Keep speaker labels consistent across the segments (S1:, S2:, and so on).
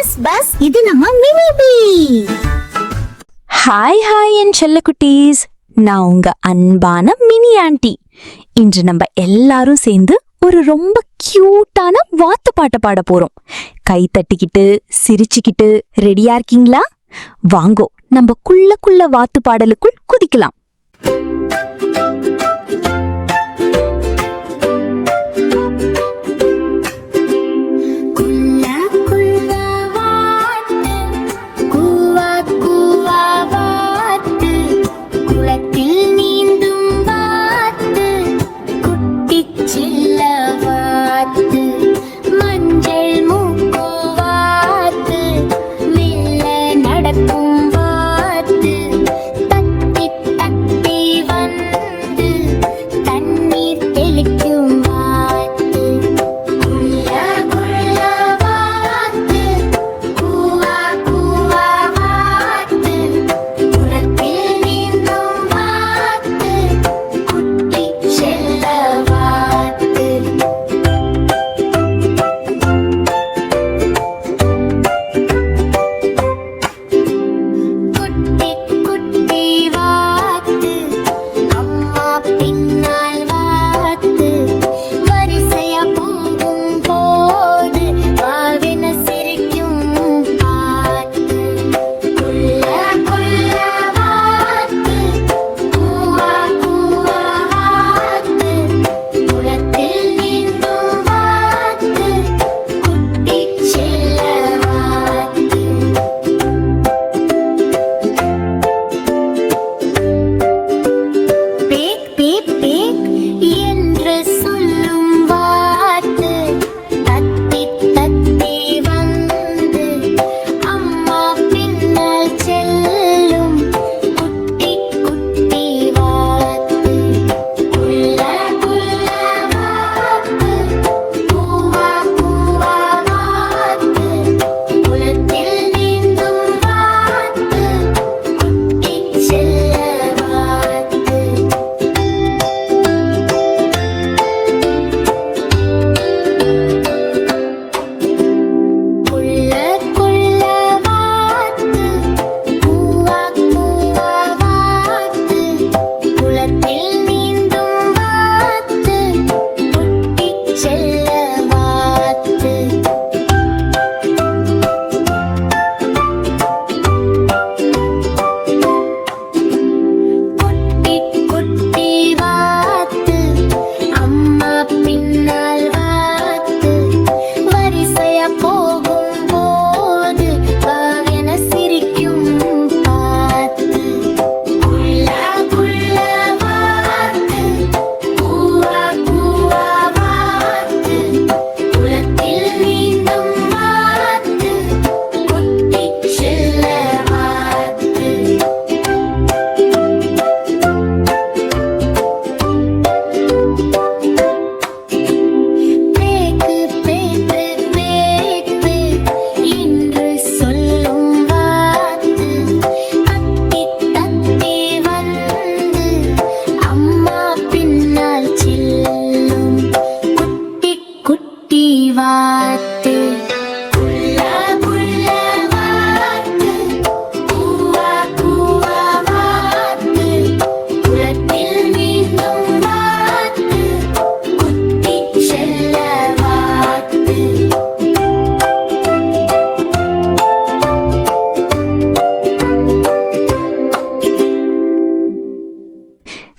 S1: Bus bus இது நம்ம mini பீ.
S2: Hi என் செல்ல குட்டீஸ், நான் உங்க அன்பான மினி ஆண்டி. இன்று நம்ம எல்லாரும் சேர்ந்து ஒரு ரொம்ப கியூட்டான வாத்து பாட்டை பாட போறோம். கை தட்டிக்கிட்டு சிரிச்சுக்கிட்டு ரெடியா இருக்கீங்களா? வாங்கோ நம்ம குள்ள வாத்து பாடலுக்குள் குதிக்கலாம்.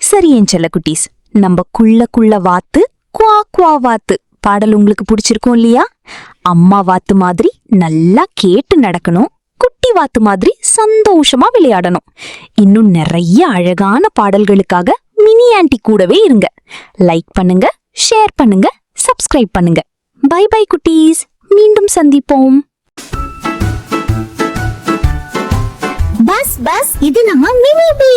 S2: சரி என் செல்ல குட்டீஸ், நம்ம குள்ள வாத்து குவா குவா வாத்து பாடல் உங்களுக்கு பிடிச்சிருக்கும் இல்லையா? அம்மா வாத்து மாதிரி நல்லா கேட்டு நடக்கணும், குட்டி வாத்து மாதிரி சந்தோஷமா விளையாடணும். இன்னும் நிறைய அழகான பாடல்களுக்காக மினி ஆண்டி கூடவே இருங்க. லைக் பண்ணுங்க, ஷேர் பண்ணுங்க, சப்ஸ்கிரைப் பண்ணுங்க. பை பை குட்டீஸ், மீண்டும் சந்திப்போம்.
S1: பஸ் பஸ் இது நம்ம மினி பீ.